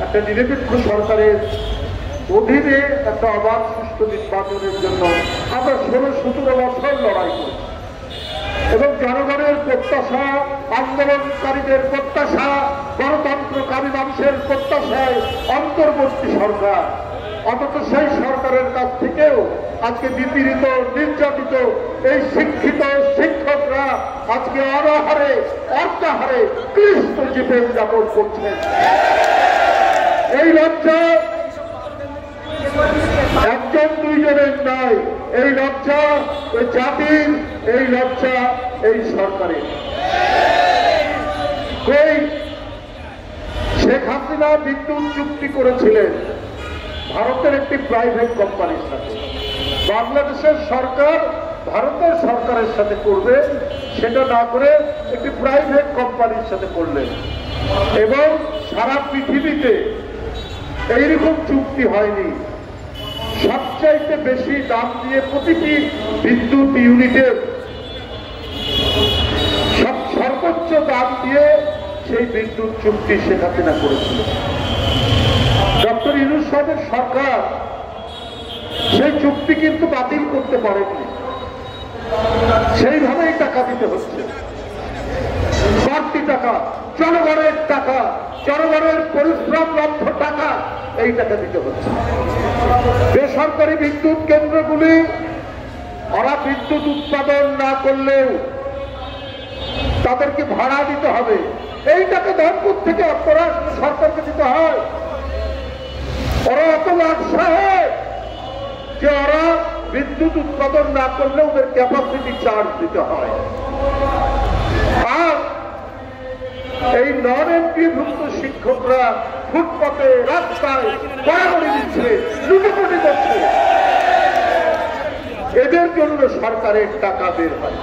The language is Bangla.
একটা নিরপেক্ষ সরকারের অধীনে একটা অবাধ সুষ্ঠু নির্বাচনের জন্য আমরা 16-17 বছর লড়াই করি এবং জনগণের প্রত্যাশা, আন্দোলনকারীদের প্রত্যাশা, গণতন্ত্রকামী মানুষের প্রত্যাশায় অন্তর্বর্তী সরকার। অথচ সেই সরকারের কাছ থেকেও আজকে নিপীড়িত, নির্যাতিত এই শিক্ষিত শিক্ষকরা আজকে অনাহারে, অর্থাহারে ক্লিষ্ট জীবন যাপন করছেন। এই লজ্জা একজন দুইজনের নয়, এই লজ্জা এই জাতির, এই লজ্জা এই সরকারের। শেখ হাসিনা বিদ্যুৎ চুক্তি করেছিলেন ভারতের একটি প্রাইভেট কোম্পানির সাথে। বাংলাদেশের সরকার ভারতের সরকারের সাথে করবে, সেটা না করে একটি প্রাইভেট কোম্পানির সাথে করলেন এবং সারা পৃথিবীতে এইরকম চুক্তি হয়নি। সবচাইতে বেশি দাম দিয়ে প্রতিটি বিদ্যুৎ ইউনিটের সর্বোচ্চ দাম দিয়ে সেই বিদ্যুৎ চুক্তি শেখ হাসিনা করেছিল। ডক্টর ইউনূস সাহেবের সরকার সেই চুক্তি কিন্তু বাতিল করতে পারেনি, সেইভাবেই টাকা দিতে হচ্ছে। বাড়তি টাকা, জনগণের টাকা, জনগণের পরিশ্রম লব্ধ টাকা, এই টাকা দিতে হচ্ছে। বেসরকারি বিদ্যুৎ কেন্দ্রগুলি ওরা বিদ্যুৎ উৎপাদন না করলেও তাদেরকে ভাড়া দিতে হবে। এই টাকা ধনপুর থেকে আপনারা সরকারকে দিতে হয়। ওরা এত ব্যবসা যে ওরা বিদ্যুৎ উৎপাদন না করলে ওদের ক্যাপাসিটি চার্জ দিতে হয়। আর এই নন এমপিভুক্ত শিক্ষকরা ফুটপাতে, রাস্তায় গড়াগড়ি দিচ্ছে, লুটোপুটি করছে। এদের জন্য সরকারের টাকা বের হয়।